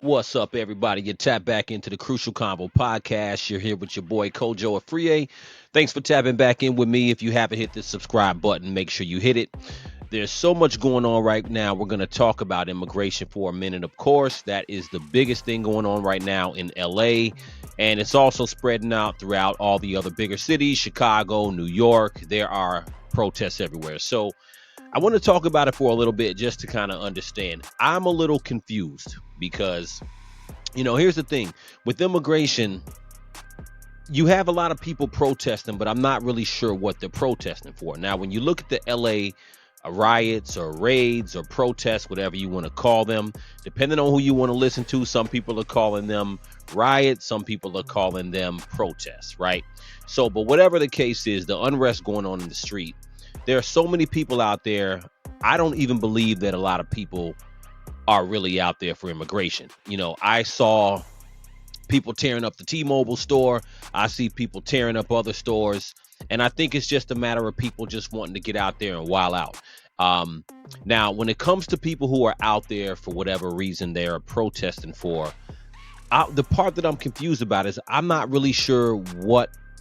What's up, everybody? You tap back into the Crucial Convo podcast. You're here with your boy Kojo Afriye. Thanks for tapping back in with me. If you haven't hit the subscribe button, make sure you hit it. There's so much going on right now. We're going to talk about immigration for a minute. Of course, that is the biggest thing going on right now in LA, and it's also spreading out throughout all the other bigger cities, Chicago, New York. There are protests everywhere. So I want to talk about it for a little bit just to kind of understand. I'm a little confused because, here's the thing with immigration, you have a lot of people protesting, but I'm not really sure what they're protesting for. Now, when you look at the LA riots or raids or protests, whatever you want to call them, depending on who you want to listen to, some people are calling them riots, some people are calling them protests, right? So, but whatever the case is, the unrest going on in the street, there are so many people out there. I don't even believe that a lot of people are really out there for immigration. I saw people tearing up the T-Mobile store. I see people tearing up other stores. And I think it's just a matter of people just wanting to get out there and wild out. Now, when it comes to people who are out there for whatever reason they are protesting for, the part that I'm confused about is I'm not really sure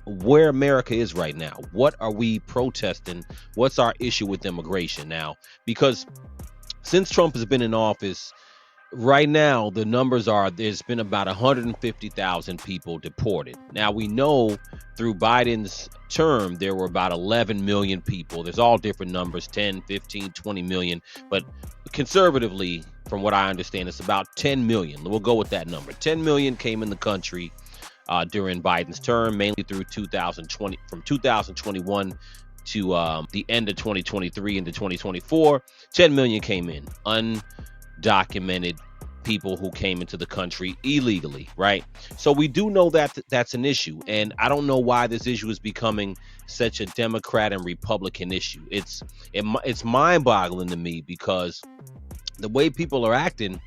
where America is right now. What are we protesting? What's our issue with immigration now? Because since Trump has been in office, right now the numbers are there's been about 150,000 people deported. Now we know through Biden's term there were about 11 million people. There's all different numbers, 10, 15, 20 million, but conservatively, from what I understand, it's about 10 million. We'll go with that number. 10 million came in the country during Biden's term, mainly through 2020, from 2021 to the end of 2023 into 2024. 10 million came in, undocumented people who came into the country illegally, right? So we do know that that's an issue, and I don't know why this issue is becoming such a Democrat and Republican issue. It's mind-boggling to me because the way people are acting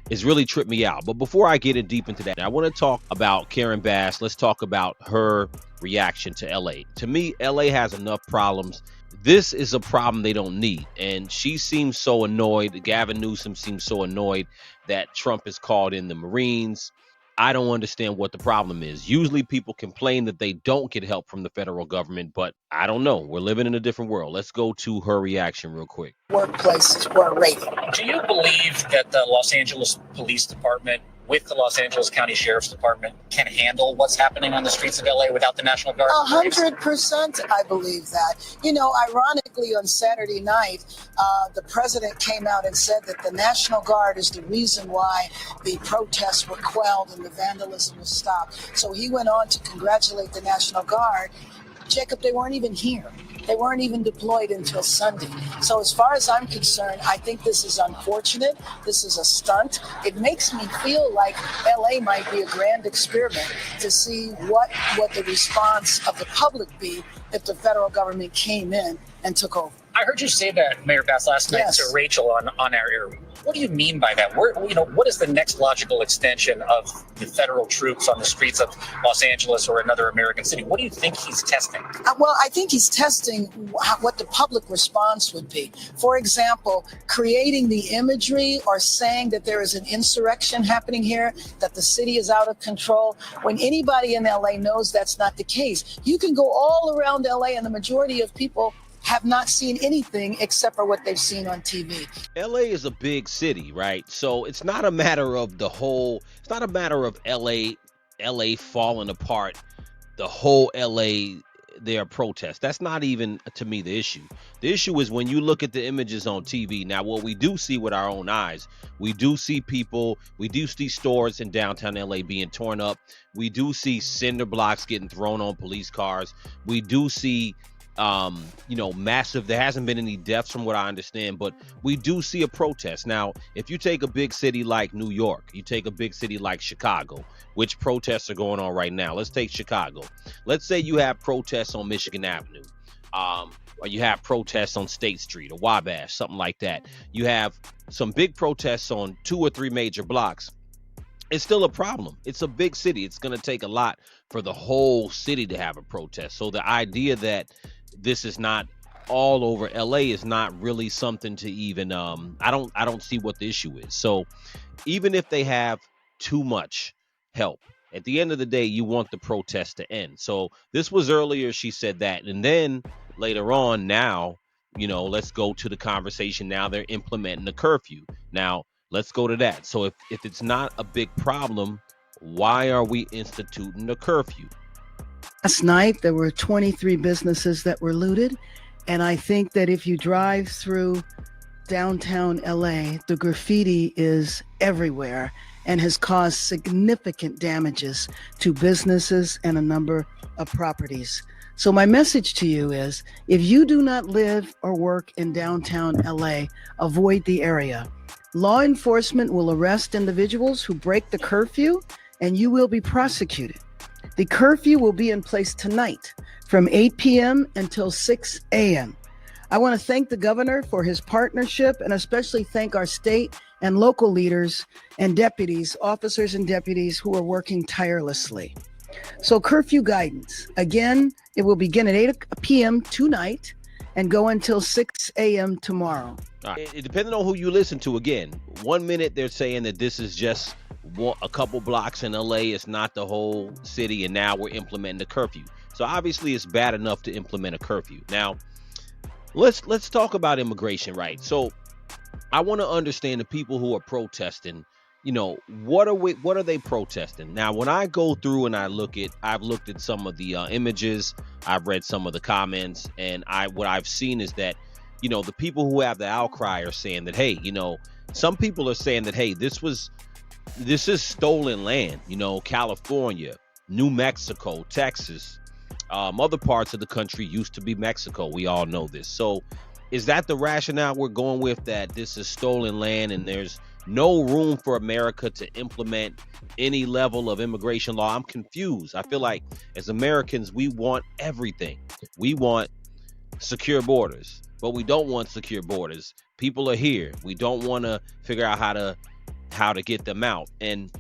is really tripped me out. But before I get in deep into that, I want to talk about Karen Bass. Let's talk about her reaction to LA. To me, LA has enough problems. This is a problem they don't need. And she seems so annoyed. Gavin Newsom seems so annoyed that Trump has called in the Marines. I don't understand what the problem is. Usually people complain that they don't get help from the federal government, but I don't know. We're living in a different world. Let's go to her reaction real quick. Workplaces were raided. Do you believe that the Los Angeles Police Department with the Los Angeles County Sheriff's Department can handle what's happening on the streets of LA without the National Guard? 100%, I believe that. Ironically, on Saturday night, the president came out and said that the National Guard is the reason why the protests were quelled and the vandalism was stopped. So he went on to congratulate the National Guard. Jacob, they weren't even here. They weren't even deployed until Sunday. So as far as I'm concerned, I think this is unfortunate. This is a stunt. It makes me feel like LA might be a grand experiment to see what the response of the public be if the federal government came in and took over. I heard you say that, Mayor Bass, last night to Rachel on our air. What do you mean by that? What is the next logical extension of the federal troops on the streets of Los Angeles or another American city? What do you think he's testing? Well, I think he's testing what the public response would be. For example, creating the imagery or saying that there is an insurrection happening here, that the city is out of control, when anybody in LA knows that's not the case. You can go all around LA and the majority of people have not seen anything except for what they've seen on TV. LA is a big city, right? So it's not a matter of it's not a matter of LA falling apart, the whole LA, their protest. That's not even, to me, the issue. The issue is when you look at the images on TV. Now, what we do see with our own eyes, we do see people, we do see stores in downtown LA being torn up. We do see cinder blocks getting thrown on police cars. We do see massive, there hasn't been any deaths from what I understand, but we do see a protest. Now, if you take a big city like New York, you take a big city like Chicago, which protests are going on right now. Let's take Chicago. Let's say you have protests on Michigan Avenue, or you have protests on State Street or Wabash, something like that. You have some big protests on 2 or 3 major blocks. It's still a problem. It's a big city. It's going to take a lot for the whole city to have a protest. So the idea that this is not all over LA is not really something to even I don't see what the issue is. So even if they have too much help. At the end of the day, you want the protest to end. So this was earlier, she said that. And then later on, now, let's go to the conversation. Now they're implementing the curfew. Now, let's go to that. So if it's not a big problem, why are we instituting a curfew? Last night, there were 23 businesses that were looted. And I think that if you drive through downtown LA, the graffiti is everywhere and has caused significant damages to businesses and a number of properties. So my message to you is, if you do not live or work in downtown LA, avoid the area. Law enforcement will arrest individuals who break the curfew, and you will be prosecuted. The curfew will be in place tonight from 8 p.m. until 6 a.m. I want to thank the governor for his partnership, and especially thank our state and local leaders and deputies, officers and deputies who are working tirelessly. So curfew guidance, again, it will begin at 8 p.m. tonight and go until 6 a.m. tomorrow. Depending on who you listen to, again, 1 minute they're saying that this is just a couple blocks in LA, it's not the whole city, and now we're implementing the curfew. So obviously it's bad enough to implement a curfew. Now, let's talk about immigration, right? So I want to understand the people who are protesting. What are they protesting? Now, when I go through and I've looked at some of the images, I've read some of the comments, and what I've seen is that, the people who have the outcry are saying that, hey, some people are saying that, hey, this is stolen land. California, New Mexico, Texas, other parts of the country used to be Mexico. We all know this. So is that the rationale we're going with, that this is stolen land and there's no room for America to implement any level of immigration law? I'm confused. I feel like as Americans, we want everything. We want secure borders, but we don't want secure borders. People are here. We don't want to figure out how to get them out. And,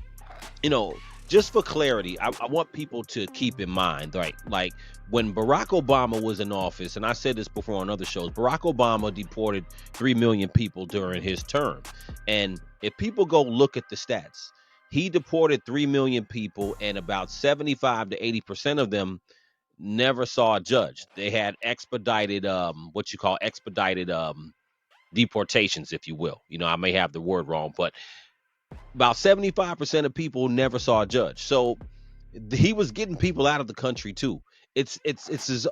just for clarity, I want people to keep in mind, right? Like when Barack Obama was in office, and I said this before on other shows, Barack Obama deported 3 million people during his term. And if people go look at the stats, he deported 3 million people, and about 75 to 80% of them never saw a judge. They had expedited deportations, if you will. I may have the word wrong, but about 75% of people never saw a judge. So he was getting people out of the country too.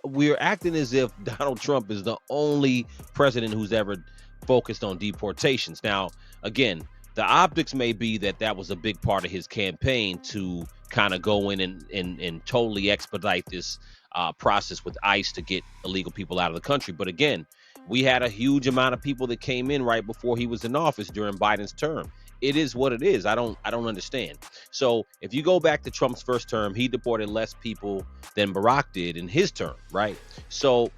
We're acting as if Donald Trump is the only president who's ever focused on deportations. Now, again, the optics may be that was a big part of his campaign to kind of go in and totally expedite this process with ICE to get illegal people out of the country. But again, we had a huge amount of people that came in right before he was in office during Biden's term. It is what it is. I don't understand. So if you go back to Trump's first term, he deported less people than Barack did in his term, right? So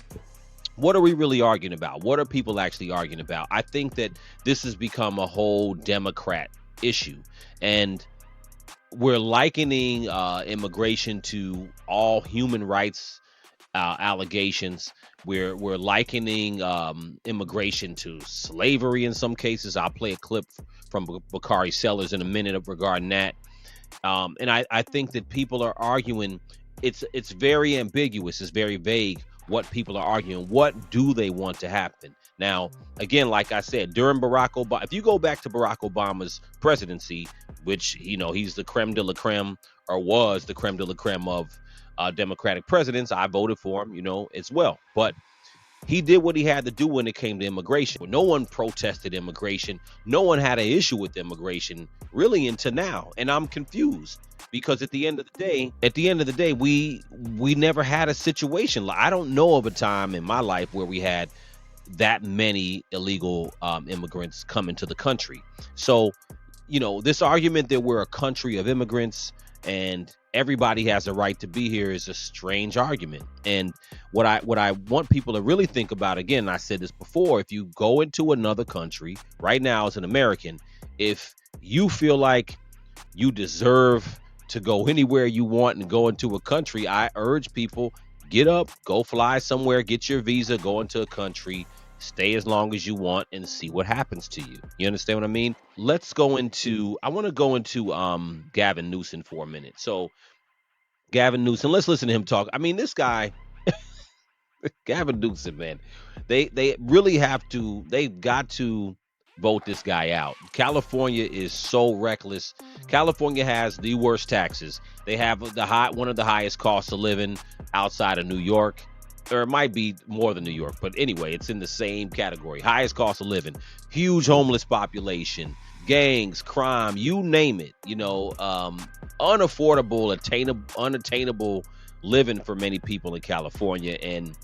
what are we really arguing about? What are people actually arguing about? I think that this has become a whole Democrat issue, and we're likening immigration to all human rights allegations. We're likening immigration to slavery in some cases. I'll play a clip from Bakari Sellers in a minute regarding that. And I think that people are arguing. It's very ambiguous. It's very vague what people are arguing. What do they want to happen? Now, again, like I said, during Barack Obama, if you go back to Barack Obama's presidency, which, he's the creme de la creme, or was the creme de la creme of Democratic presidents. I voted for him, as well. But he did what he had to do when it came to immigration. No one protested immigration. No one had an issue with immigration really until now. And I'm confused because at the end of the day, we never had a situation. I don't know of a time in my life where we had that many illegal immigrants come into the country. So, this argument that we're a country of immigrants and everybody has a right to be here is a strange argument. And what I want people to really think about, again, I said this before, if you go into another country right now as an American, if you feel like you deserve to go anywhere you want and go into a country, I urge people, get up, go fly somewhere, get your visa, go into a country, stay as long as you want and see what happens to you. You understand what I mean? I want to go into Gavin Newsom for a minute. So Gavin Newsom, let's listen to him talk. I mean, this guy, Gavin Newsom, man, they really have to. They've got to vote this guy out. California is so reckless. California has the worst taxes. They have one of the highest costs of living outside of New York, or it might be more than New York, but anyway, it's in the same category. Highest cost of living, huge homeless population, gangs, crime, you name it. Unaffordable, unattainable living for many people in California, and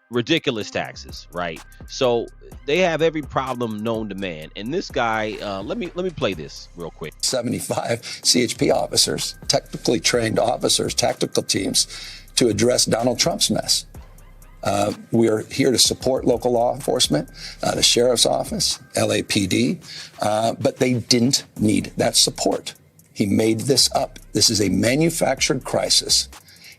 ridiculous taxes, right? So they have every problem known to man. And this guy, let me play this real quick. 75 CHP officers, technically trained officers, tactical teams to address Donald Trump's mess. We are here to support local law enforcement, the sheriff's office, LAPD, but they didn't need that support. He made this up. This is a manufactured crisis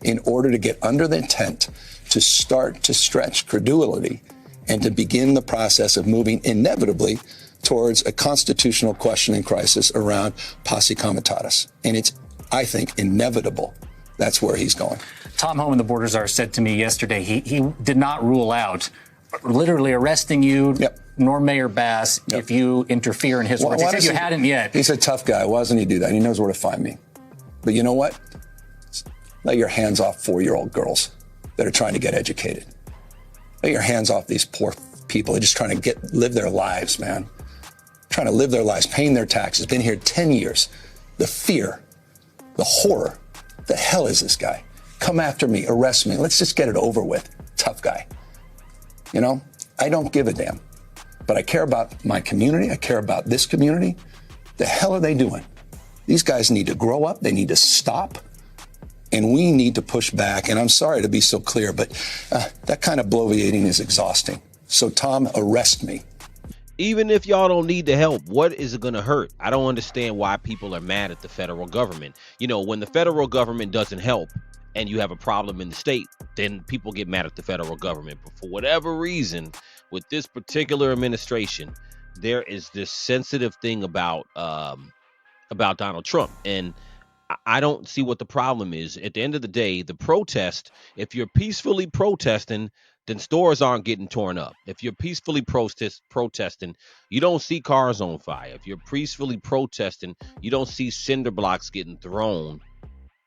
in order to get under the tent to start to stretch credulity and to begin the process of moving inevitably towards a constitutional questioning crisis around posse comitatus. And it's, I think, inevitable. That's where he's going. Tom Homan, the border czar, said to me yesterday he did not rule out literally arresting you, Yep. nor Mayor Bass, Yep. if you interfere in his words. He said you hadn't yet. He's a tough guy. Why doesn't he do that? He knows where to find me. But you know what? Let your hands off 4-year-old girls that are trying to get educated. Let your hands off these poor people. They're just trying to live their lives, man. Trying to live their lives, paying their taxes. Been here 10 years. The fear, the horror. The hell is this guy? Come after me, arrest me. Let's just get it over with. Tough guy. You know, I don't give a damn. But I care about my community. I care about this community. The hell are they doing? These guys need to grow up. They need to stop. And we need to push back. And I'm sorry to be so clear, but that kind of bloviating is exhausting. So, Tom, arrest me. Even if y'all don't need the help, what is it going to hurt? I don't understand why people are mad at the federal government. You know, when the federal government doesn't help and you have a problem in the state, then people get mad at the federal government. But for whatever reason, with this particular administration, there is this sensitive thing about Donald Trump. And I don't see what the problem is. At the end of the day, the protest, if you're peacefully protesting, then stores aren't getting torn up. If you're peacefully protesting, you don't see cars on fire. If you're peacefully protesting, you don't see cinder blocks getting thrown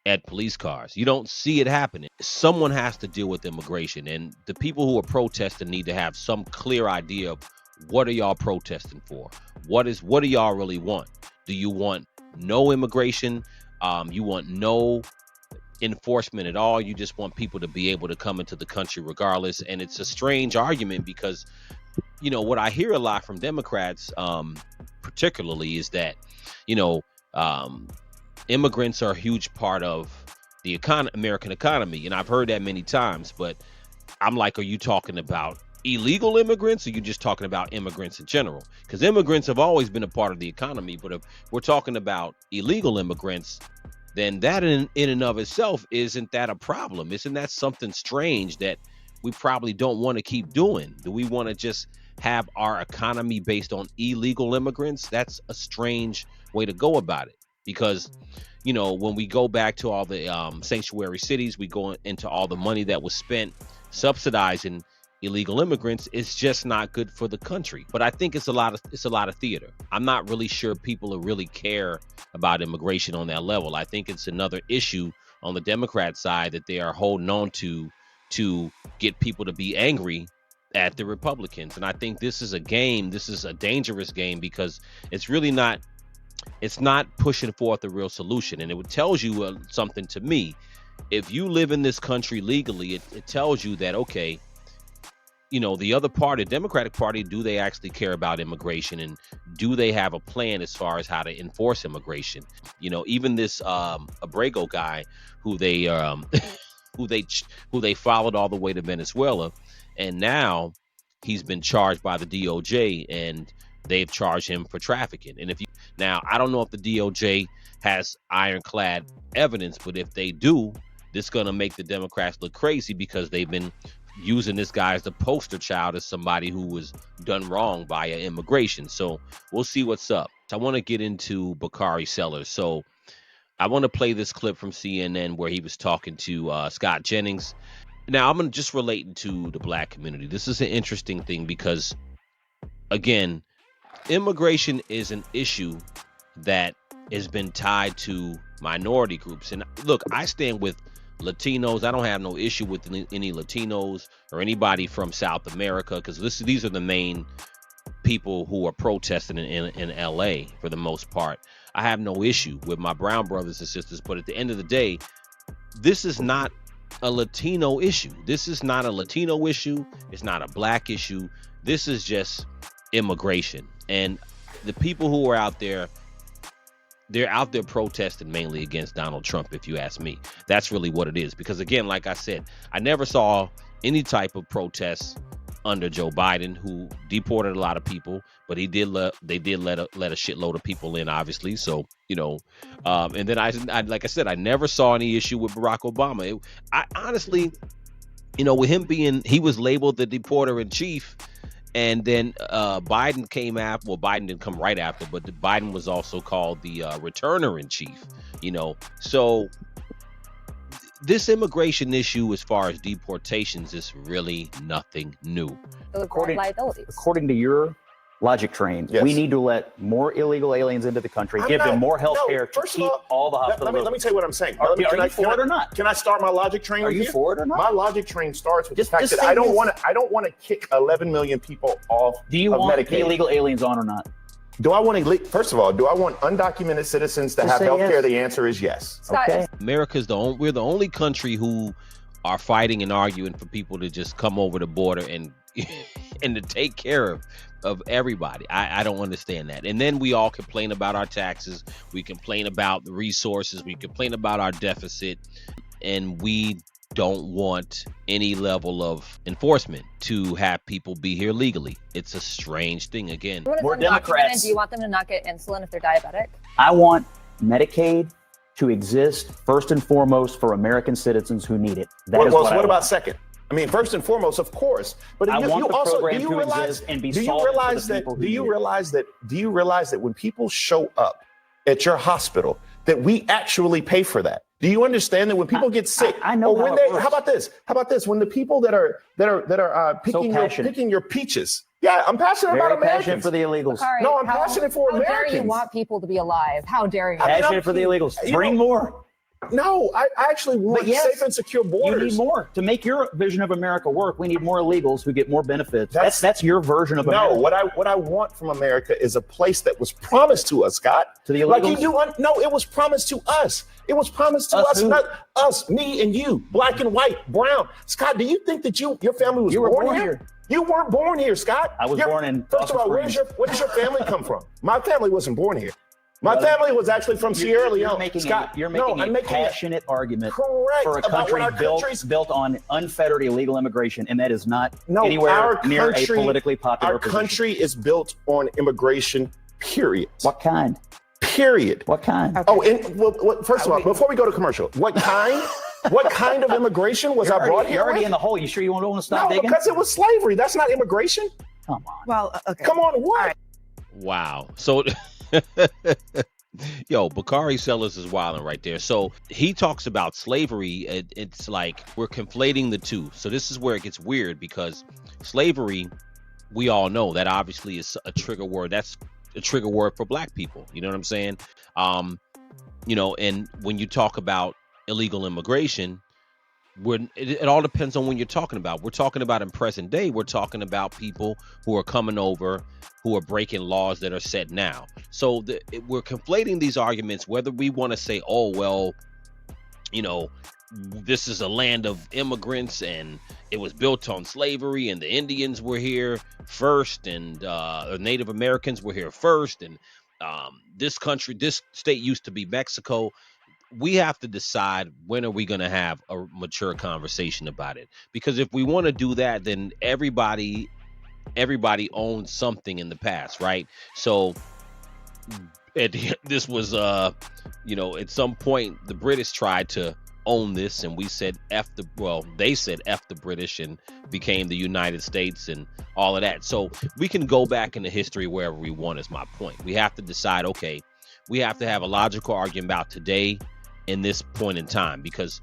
at police cars. You don't see it happening. Someone has to deal with immigration, and the people who are protesting need to have some clear idea of what are y'all protesting for? What do y'all really want? Do you want no immigration? You want no enforcement at all? You just want people to be able to come into the country regardless. And it's a strange argument because, you know, what I hear a lot from Democrats, particularly, is that, you know, immigrants are a huge part of the American economy. And I've heard that many times, but I'm like, are you talking about illegal immigrants, or are you just talking about immigrants in general? Because immigrants have always been a part of the economy, but if we're talking about illegal immigrants, then that in and of itself, isn't that a problem? Isn't that something strange that we probably don't want to keep doing? Do we want to just have our economy based on illegal immigrants? That's a strange way to go about it, because, you know, when we go back to all the sanctuary cities, we go into all the money that was spent subsidizing illegal immigrants. It's just not good for the country. But I think it's a lot of theater. I'm not really sure people really care about immigration on that level. I think it's another issue on the Democrat side that they are holding on to get people to be angry at the Republicans. And I think this is a game. This is a dangerous game because it's really not. It's not pushing forth a real solution. And it tells you something to me. If you live in this country legally, it tells you that, okay, you know, the other party, Democratic Party, do they actually care about immigration, and do they have a plan as far as how to enforce immigration? You know, even this Abrego guy who they who they followed all the way to Venezuela, and now he's been charged by the DOJ, and they've charged him for trafficking. And now I don't know if the DOJ has ironclad evidence, but if they do, this is going to make the Democrats look crazy because they've been using this guy as the poster child as somebody who was done wrong via immigration. So we'll see what's up. I want to get into Bakari Sellers. So I want to play this clip from CNN where he was talking to Scott Jennings. Now, I'm going to just relating to the black community. This is an interesting thing because, again, immigration is an issue that has been tied to minority groups. And look, I stand with Latinos. I don't have no issue with any Latinos or anybody from South America because these are the main people who are protesting in LA for the most part. I have no issue with my brown brothers and sisters, but at the end of the day, this is not a Latino issue. This is not a Latino issue. It's not a black issue. This is just immigration. And the people who are out there, they're out there protesting mainly against Donald Trump, if you ask me. That's really what it is. Because again, like I said, I never saw any type of protests under Joe Biden, who deported a lot of people, but they did let a shitload of people in, obviously. So, and then I like I said, I never saw any issue with Barack Obama. I honestly, with him he was labeled the deporter in chief. And then Biden came after. Well, Biden didn't come right after, but Biden was also called the returner in chief. So this immigration issue, as far as deportations, is really nothing new. According to your logic train, yes, we need to let more illegal aliens into the country, give them more health care to keep all the hospitals. Let me tell you what I'm saying. Are you for it or not? Can I start my logic train? Are you for it or not? My logic train starts with the fact that I don't want to kick 11 million people off. Do you want Medicaid? The illegal aliens on or not? Do I want first of all, do I want undocumented citizens to have health care? Yes. The answer is yes. Okay. We're the only country who are fighting and arguing for people to just come over the border and to take care of everybody. I don't understand that. And then we all complain about our taxes. We complain about the resources. We complain about our deficit. And we don't want any level of enforcement to have people be here legally. It's a strange thing. Again, more Democrats. Do you want them to not get insulin if they're diabetic? I want Medicaid to exist first and foremost for American citizens who need it. What about second? I mean, first and foremost, of course. But I want the program to exist and be solved for the people who need it. Do you realize that when people show up at your hospital, that we actually pay for that? Do you understand that when people get sick, I know how it works. How about this? When the people that are picking your peaches. Yeah, I'm passionate about Americans. Passionate for the illegals. Sorry, no, I'm passionate for Americans. How dare you want people to be alive? How dare you? Passionate for the illegals. Bring more. No, I actually want safe and secure borders. You need more. To make your vision of America work, we need more illegals who get more benefits. That's your version of America. No, what I want from America is a place that was promised to us, Scott. To the illegals? No, it was promised to us. It was promised to us, not us, me and you, black and white, brown. Scott, do you think that your family was born here? You weren't born here, Scott. I was born in First of all, where does your family come from? My family wasn't born here. My family was actually from Sierra Leone. You're making a passionate argument for a country built on unfettered illegal immigration, and that is not anywhere near a politically popular position. Our country is built on immigration, period. What kind? Period. What kind? Okay. Oh, and first of all, before we go to commercial, what kind? What kind of immigration was I brought here? You're already in the hole. You sure you don't want to stop digging? No, because it was slavery. That's not immigration. Come on. Well, okay. Come on, what? Right. Wow. So, Bakari Sellers is wilding right there. So he talks about slavery. It's like we're conflating the two. So this is where it gets weird because slavery, we all know that obviously is a trigger word. That's a trigger word for black people. You know what I'm saying? And when you talk about illegal immigration, it all depends on when you're talking about. We're talking about in present day. We're talking about people who are coming over, who are breaking laws that are set now. So we're conflating these arguments, whether we want to say, oh, well, this is a land of immigrants and it was built on slavery and the Indians were here first and Native Americans were here first. And this state used to be Mexico. We have to decide when are we going to have a mature conversation about it, because if we want to do that, then everybody owns something in the past, right? So this was at some point the British tried to own this, and we said they said F the British and became the United States and all of that. So we can go back into history wherever we want, is my point. We have to decide, okay, we have to have a logical argument about today in this point in time, because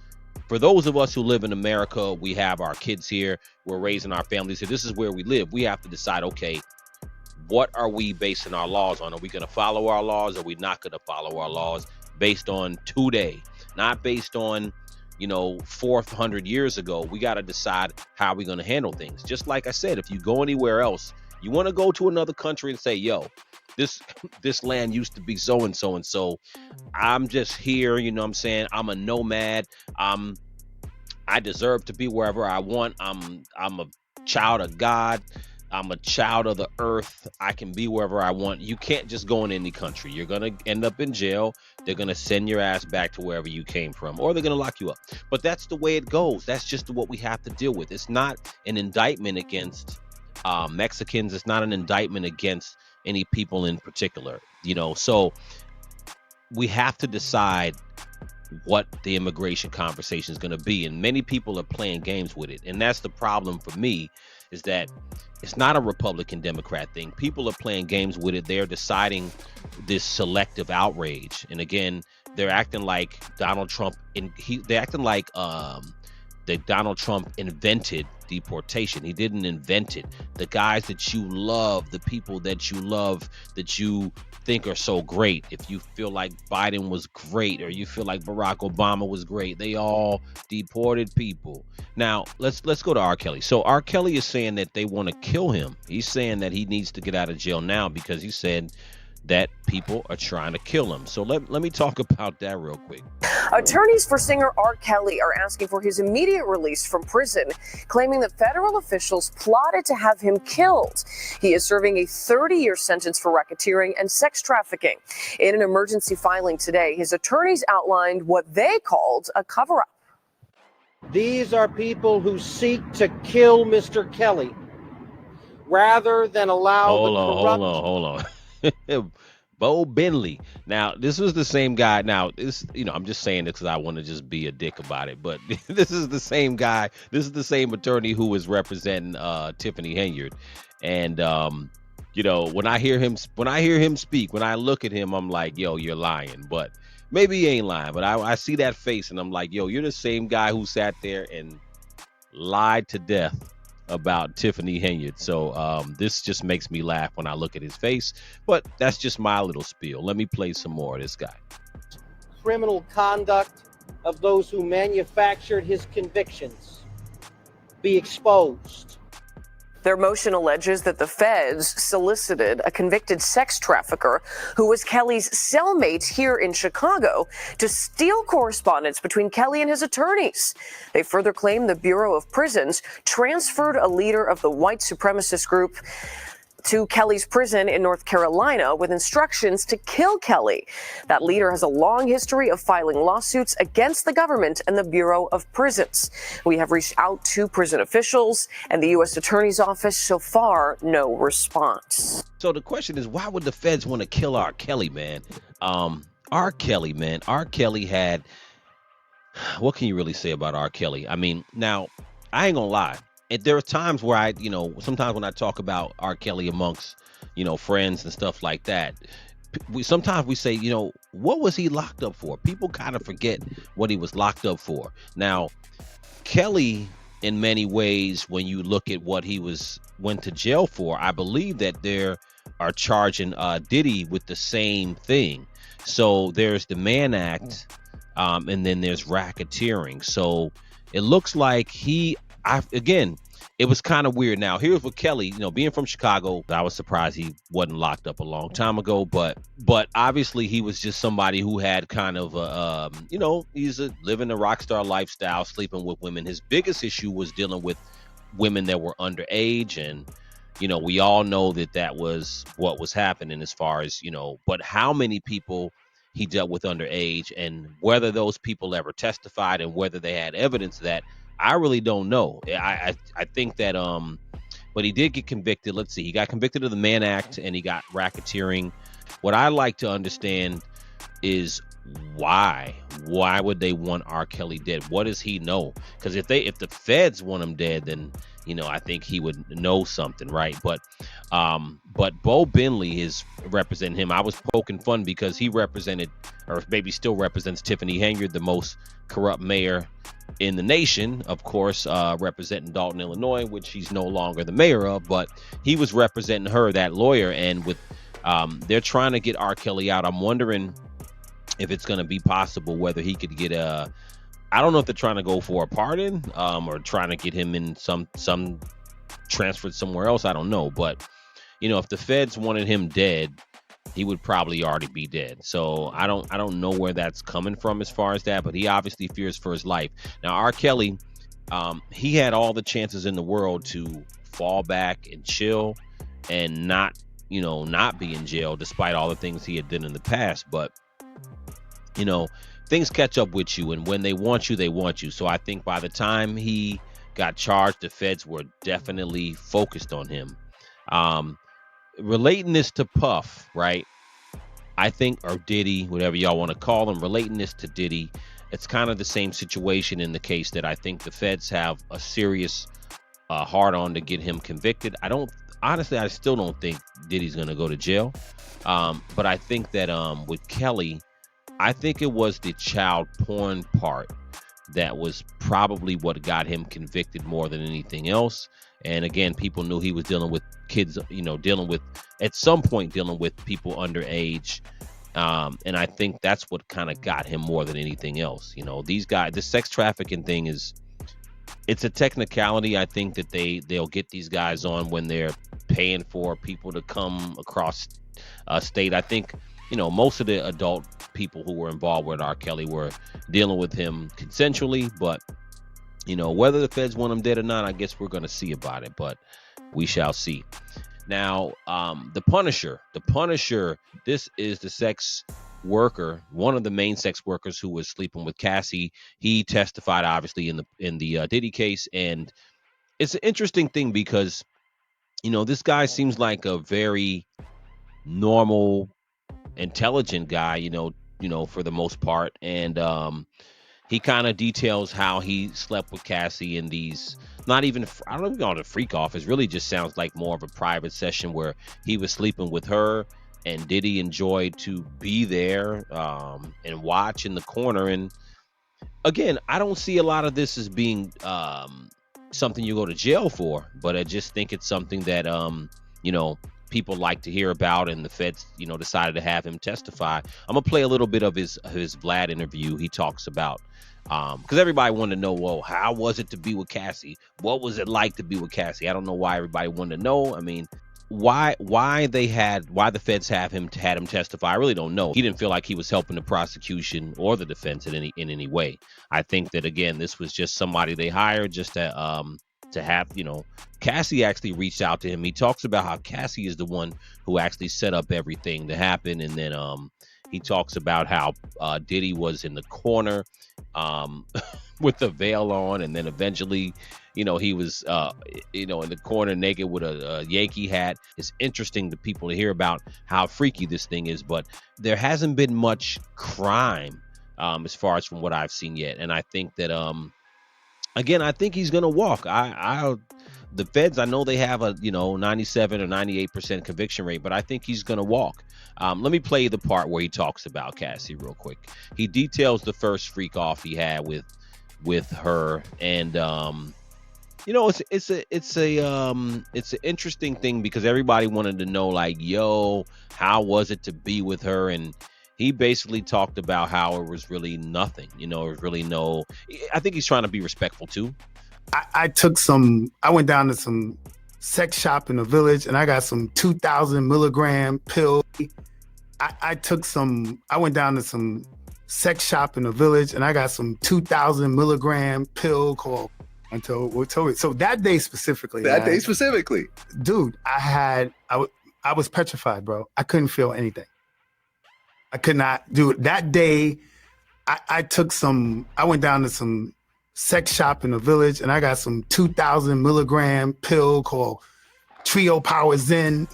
for those of us who live in America, we have our kids here, we're raising our families here, this is where we live. We have to decide, okay, what are we basing our laws on? Are we going to follow our laws? Or are we not going to follow our laws based on today, not based on, 400 years ago? We got to decide how we're going to handle things. Just like I said, if you go anywhere else, you want to go to another country and say, yo, this land used to be so and so and so. I'm just here, you know what I'm saying? I'm a nomad. I deserve to be wherever I want. I'm a child of God. I'm a child of the earth. I can be wherever I want. You can't just go in any country. You're going to end up in jail. They're going to send your ass back to wherever you came from, or they're going to lock you up. But that's the way it goes. That's just what we have to deal with. It's not an indictment against Mexicans. It's not an indictment against any people in particular, so we have to decide what the immigration conversation is going to be. And many people are playing games with it. And that's the problem for me, is that it's not a Republican Democrat thing. People are playing games with it. They're deciding this selective outrage. And again, they're acting like Donald Trump, they're acting like that Donald Trump invented deportation. He didn't invent it. The guys that you love, the people that you love, that you think are so great, if you feel like Biden was great, or you feel like Barack Obama was great, they all deported people. Now let's go to R. Kelly. So R. Kelly is saying that they want to kill him. He's saying that he needs to get out of jail now because he said that people are trying to kill him. So let me talk about that real quick. Attorneys for singer R. Kelly are asking for his immediate release from prison, claiming that federal officials plotted to have him killed. He is serving a 30-year sentence for racketeering and sex trafficking. In an emergency filing today, his attorneys outlined what they called a cover-up. These are people who seek to kill Mr. Kelly rather than allow Hold on. Bo Bentley. Now, this was the same guy. Now, I'm just saying this because I want to just be a dick about it. But this is the same guy. This is the same attorney who was representing Tiffany Henyard. And when I hear him speak, when I look at him, I'm like, yo, you're lying. But maybe he ain't lying. But I see that face and I'm like, yo, you're the same guy who sat there and lied to death about Tiffany Henyard. So this just makes me laugh when I look at his face, but that's just my little spiel. Let me play some more of this guy. Criminal conduct of those who manufactured his convictions be exposed. Their motion alleges that the feds solicited a convicted sex trafficker who was Kelly's cellmate here in Chicago to steal correspondence between Kelly and his attorneys. They further claim the Bureau of Prisons transferred a leader of the white supremacist group to Kelly's prison in North Carolina with instructions to kill Kelly. That leader has a long history of filing lawsuits against the government and the Bureau of Prisons. We have reached out to prison officials and the U.S. Attorney's Office. So far, no response. So the question is, why would the feds want to kill R. Kelly, man? R. Kelly had, what can you really say about R. Kelly? I mean, now, I ain't gonna lie. And there are times where sometimes when I talk about R. Kelly amongst, friends and stuff like that, sometimes we say, what was he locked up for? People kind of forget what he was locked up for. Now, Kelly, in many ways, when you look at what he went to jail for, I believe that they are charging Diddy with the same thing. So there's the Mann Act, and then there's racketeering. So it looks like it was kind of weird. Now, here's what Kelly, being from Chicago, I was surprised he wasn't locked up a long time ago, but obviously he was just somebody who had kind of he's living a rock star lifestyle, sleeping with women. His biggest issue was dealing with women that were underage, and we all know that was what was happening as far as, but how many people he dealt with underage, and whether those people ever testified and whether they had evidence of that, I really don't know. I think that but he did get convicted. Let's see, he got convicted of the Mann Act and he got racketeering. What I like to understand is why would they want R. Kelly dead? What does he know? Because if the feds want him dead, then I think he would know something, right? But Bo Bentley is representing him. I was poking fun because he represented, or maybe still represents, Tiffany Henyard, the most corrupt mayor in the nation, of course, representing Dalton, Illinois, which he's no longer the mayor of, but he was representing her, that lawyer. And with they're trying to get R. Kelly out. I'm wondering if it's going to be possible whether he could get I don't know if they're trying to go for a pardon or trying to get him in some transferred somewhere else. I don't know. But, if the feds wanted him dead, he would probably already be dead. So I don't know where that's coming from as far as that, but he obviously fears for his life. Now, R. Kelly, he had all the chances in the world to fall back and chill and not be in jail despite all the things he had done in the past. But things catch up with you, and when they want you, they want you. So I think by the time he got charged, the feds were definitely focused on him. Relating this to Puff, right? I think, or Diddy, whatever y'all want to call him, relating this to Diddy, it's kind of the same situation in the case that I think the feds have a serious hard on to get him convicted. I still don't think Diddy's going to go to jail. But I think that with Kelly, I think it was the child porn part that was probably what got him convicted more than anything else. And again, people knew he was dealing with kids, at some point dealing with people underage. And I think that's what kind of got him more than anything else. These guys, the sex trafficking thing it's a technicality. I think that they'll get these guys on when they're paying for people to come across state. I think, most of the adult people who were involved with R. Kelly were dealing with him consensually, but whether the feds want him dead or not, I guess we're going to see about it, but we shall see. Now, the Punisher, this is the sex worker, one of the main sex workers who was sleeping with Cassie. He testified obviously in the Diddy case, and it's an interesting thing because this guy seems like a very normal, intelligent guy, for the most part, and he kind of details how he slept with Cassie in these, not even, I don't even call it a freak off. It really just sounds like more of a private session where he was sleeping with her, and Diddy enjoyed to be there and watch in the corner. And again, I don't see a lot of this as being something you go to jail for, but I just think it's something that people like to hear about, and the feds decided to have him testify. I'm gonna play a little bit of his Vlad interview. He talks about because everybody wanted to know, well, how was it to be with Cassie? What was it like to be with Cassie? I don't know why everybody wanted to know. I mean, why the feds had him testify, I really don't know. He didn't feel like he was helping the prosecution or the defense in any way. I think that, again, this was just somebody they hired just to have, Cassie actually reached out to him. He talks about how Cassie is the one who actually set up everything to happen. And then he talks about how Diddy was in the corner with the veil on, and then eventually he was in the corner naked with a Yankee hat. It's interesting to people to hear about how freaky this thing is, but there hasn't been much crime as far as from what I've seen yet. And I think that again, I think he's gonna walk. The feds, I know they have a 97 or 98% conviction rate, but I think he's gonna walk. Let me play the part where he talks about Cassie real quick. He details the first freak off he had with her, and it's an interesting thing because everybody wanted to know, like, yo, how was it to be with her? And he basically talked about how it was really nothing. It was really no. I think he's trying to be respectful too. I went down to some sex shop in the village, and I got some 2,000 milligram pill. I went down to some sex shop in the village, and I got some 2,000 milligram pill called so that day specifically. Dude, I was petrified, bro. I couldn't feel anything. I could not do it. That day, I went down to some sex shop in the village, and I got some 2,000 milligram pill called Trio Power Zen.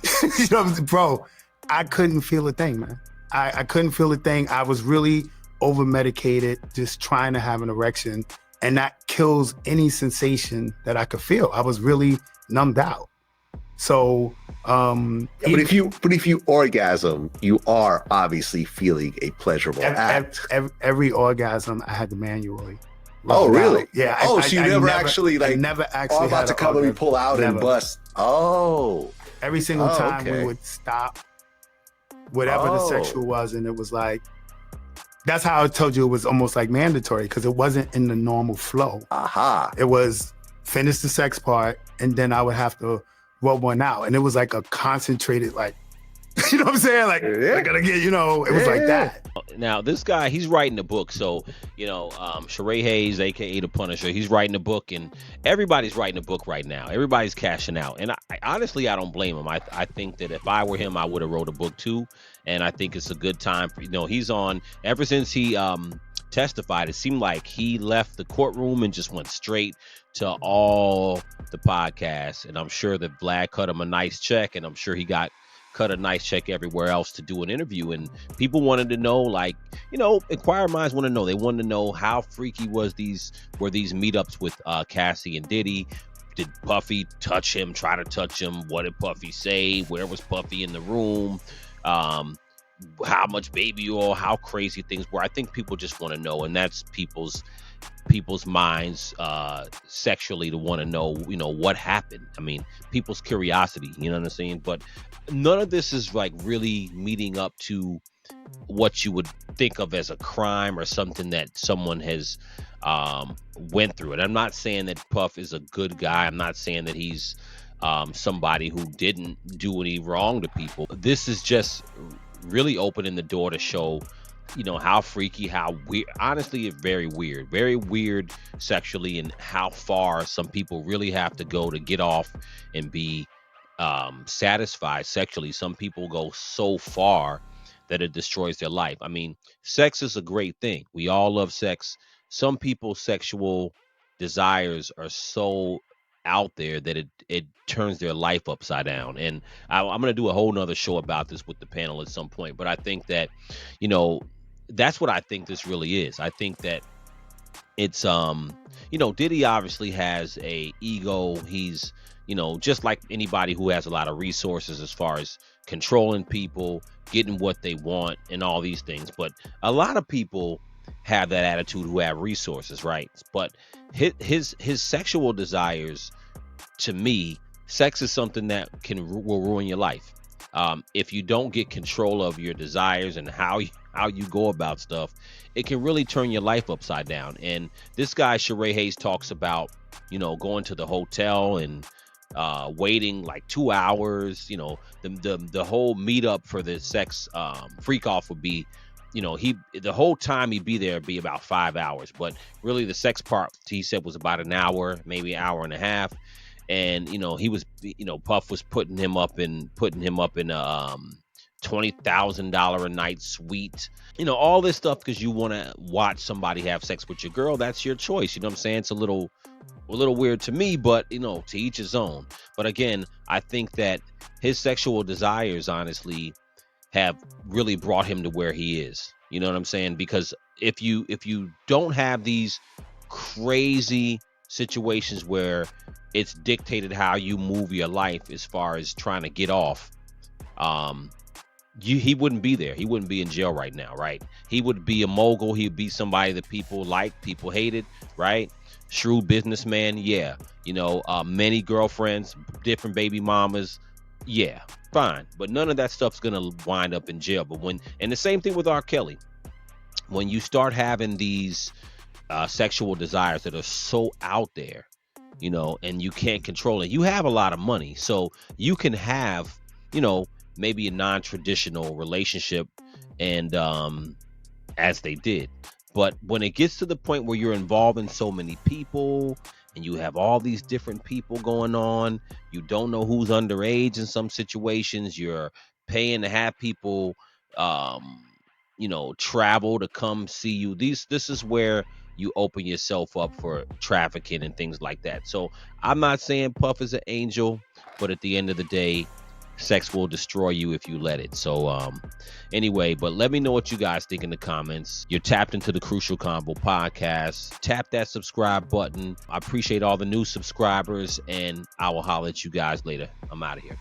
Bro, I couldn't feel a thing, man. I couldn't feel a thing. I was really over medicated, just trying to have an erection, and that kills any sensation that I could feel. I was really numbed out. So, but if you orgasm, you are obviously feeling a pleasurable act. Every orgasm, I had to manually. Oh, really? Out. Yeah. Oh, so you never actually like. Never actually. About to come, let me pull out and bust. Oh. Every single time we would stop, whatever the sexual was, and it was like. That's how I told you it was almost like mandatory, because it wasn't in the normal flow. It was finish the sex part, and then I would have to rub one out. And it was like a concentrated, like, you know what I'm saying? Like, I gotta get, it was like that. Now, this guy, he's writing a book. So, Sharay Hayes, a.k.a. the Punisher, he's writing a book, and everybody's writing a book right now. Everybody's cashing out. And I honestly, I don't blame him. I think that if I were him, I would have wrote a book too. And I think it's a good time for, he's on, ever since he testified, it seemed like he left the courtroom and just went straight to all the podcasts. And I'm sure that Vlad cut him a nice check, and I'm sure he got cut a nice check everywhere else to do an interview. And people wanted to know, like, inquiring minds want to know. They wanted to know how freaky were these meetups with Cassie and Diddy. Did Puffy touch him, try to touch him? What did Puffy say? Where was Puffy in the room? How much baby oil, how crazy things were. I think people just want to know, and that's people's minds sexually, to want to know, what happened. I mean, people's curiosity, you know what I'm saying? But none of this is like really meeting up to what you would think of as a crime or something that someone has went through. And I'm not saying that Puff is a good guy. I'm not saying that he's somebody who didn't do any wrong to people. This is just really opening the door to show, how freaky, how weird, honestly, very weird sexually, and how far some people really have to go to get off and be satisfied sexually. Some people go so far that it destroys their life. I mean, sex is a great thing. We all love sex. Some people's sexual desires are so out there that it turns their life upside down. And I'm going to do a whole nother show about this with the panel at some point. But I think that, that's what I think this really is. I think that it's, Diddy obviously has a ego. He's, just like anybody who has a lot of resources as far as controlling people, getting what they want, and all these things. But a lot of people have that attitude who have resources, right? But his sexual desires, to me, sex is something that will ruin your life. If you don't get control of your desires and how you go about stuff, it can really turn your life upside down. And this guy Sharay Hayes talks about, going to the hotel and waiting like 2 hours. The whole meetup for the sex freak off would be, the whole time he'd be there would be about 5 hours, but really the sex part, he said, was about an hour, maybe an hour and a half. And he was, Puff was putting him up in a $20,000 a night suite, all this stuff, because you want to watch somebody have sex with your girl. That's your choice. You know what I'm saying? It's a little weird to me, but to each his own. But again, I think that his sexual desires, honestly, have really brought him to where he is. You know what I'm saying? Because if you don't have these crazy situations where it's dictated how you move your life as far as trying to get off, he wouldn't be there. He wouldn't be in jail right now, right? He would be a mogul. He'd be somebody that people like, people hated, right? Shrewd businessman, yeah. Many girlfriends, different baby mamas, yeah, fine. But none of that stuff's gonna wind up in jail. But and the same thing with R. Kelly. When you start having these sexual desires that are so out there, and you can't control it, you have a lot of money, so you can have, maybe a non-traditional relationship, and as they did. But when it gets to the point where you're involving so many people and you have all these different people going on, you don't know who's underage in some situations, you're paying to have people travel to come see you. This is where you open yourself up for trafficking and things like that. So I'm not saying Puff is an angel, but at the end of the day, Sex will destroy you if you let it. So anyway, but let me know what you guys think in the comments. You're tapped into the Crucial Convo podcast. Tap that subscribe button. I appreciate all the new subscribers, and I will holler at you guys later. I'm out of here.